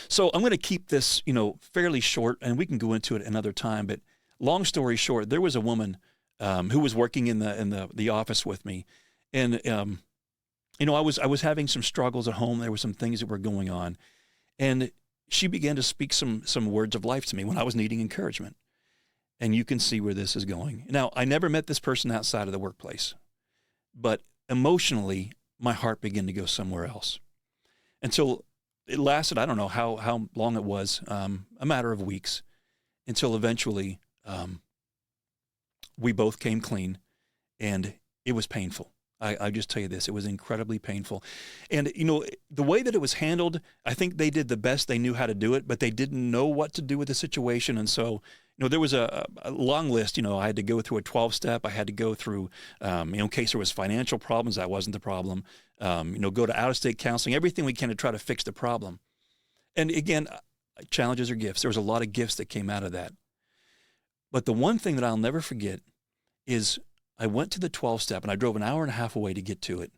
So I'm going to keep this, fairly short, and we can go into it another time. But long story short, there was a woman who was working in the office with me, and I was having some struggles at home. There were some things that were going on, and she began to speak some words of life to me when I was needing encouragement. And you can see where this is going. Now, I never met this person outside of the workplace, but emotionally, my heart began to go somewhere else. Until it lasted, I don't know how long it was, a matter of weeks, until eventually we both came clean, and it was painful. I just tell you this, it was incredibly painful. And, the way that it was handled, I think they did the best they knew how to do it, but they didn't know what to do with the situation. And so, there was a long list. I had to go through a 12-step. I had to go through, in case there was financial problems, that wasn't the problem. Go to out-of-state counseling, everything we can to try to fix the problem. And again, challenges are gifts. There was a lot of gifts that came out of that. But the one thing that I'll never forget is I went to the 12-step, and I drove an hour and a half away to get to it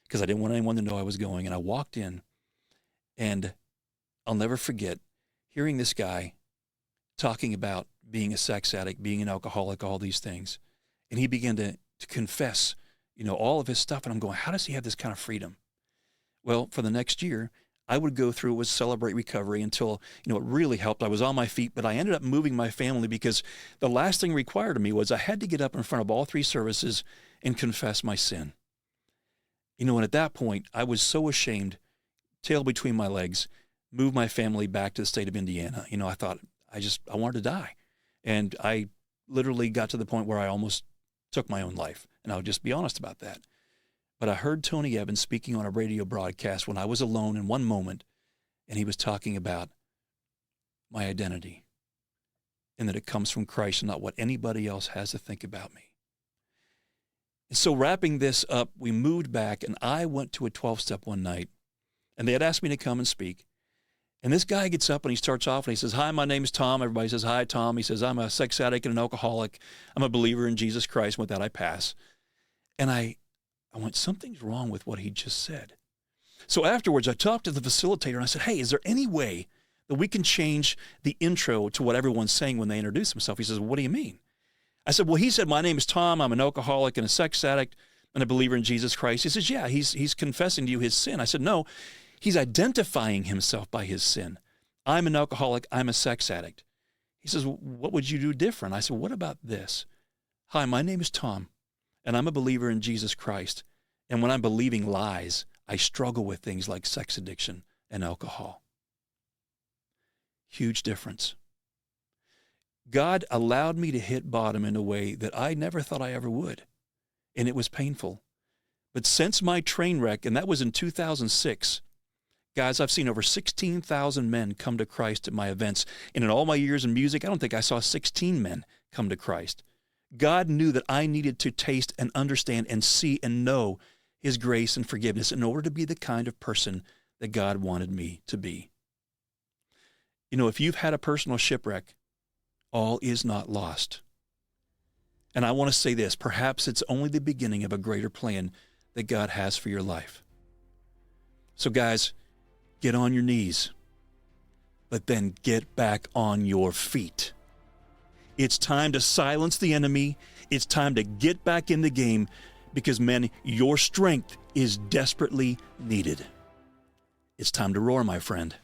because I didn't want anyone to know I was going. And I walked in, and I'll never forget hearing this guy talking about being a sex addict, being an alcoholic, all these things. And he began to confess, all of his stuff. And I'm going, how does he have this kind of freedom? Well, for the next year, I would go through was Celebrate Recovery until, it really helped. I was on my feet, but I ended up moving my family because the last thing required of me was I had to get up in front of all 3 services and confess my sin. And at that point, I was so ashamed, tail between my legs, moved my family back to the state of Indiana. I thought, I wanted to die. And I literally got to the point where I almost took my own life. And I'll just be honest about that. But I heard Tony Evans speaking on a radio broadcast when I was alone in one moment, and he was talking about my identity and that it comes from Christ and not what anybody else has to think about me. And so wrapping this up, we moved back, and I went to a 12-step one night, and they had asked me to come and speak. And this guy gets up and he starts off and he says, "Hi, my name is Tom." Everybody says, "Hi, Tom." He says, "I'm a sex addict and an alcoholic. I'm a believer in Jesus Christ." With that, I pass. And I went, something's wrong with what he just said. So afterwards, I talked to the facilitator and I said, "Hey, is there any way that we can change the intro to what everyone's saying when they introduce themselves?" He says, "What do you mean?" I said, "Well, he said, my name is Tom. I'm an alcoholic and a sex addict and a believer in Jesus Christ." He says, "Yeah, he's confessing to you his sin." I said, "No, he's identifying himself by his sin. I'm an alcoholic. I'm a sex addict." He says, "What would you do different?" I said, "What about this? Hi, my name is Tom, and I'm a believer in Jesus Christ. And when I'm believing lies, I struggle with things like sex addiction and alcohol." Huge difference. God allowed me to hit bottom in a way that I never thought I ever would, and it was painful. But since my train wreck, and that was in 2006, guys, I've seen over 16,000 men come to Christ at my events. And in all my years in music, I don't think I saw 16 men come to Christ. God knew that I needed to taste and understand and see and know his grace and forgiveness in order to be the kind of person that God wanted me to be. You know, if you've had a personal shipwreck, all is not lost. And I want to say this, perhaps it's only the beginning of a greater plan that God has for your life. So guys, get on your knees, but then get back on your feet. It's time to silence the enemy. It's time to get back in the game because, men, your strength is desperately needed. It's time to roar, my friend.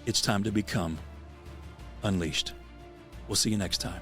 It's time to become unleashed. We'll see you next time.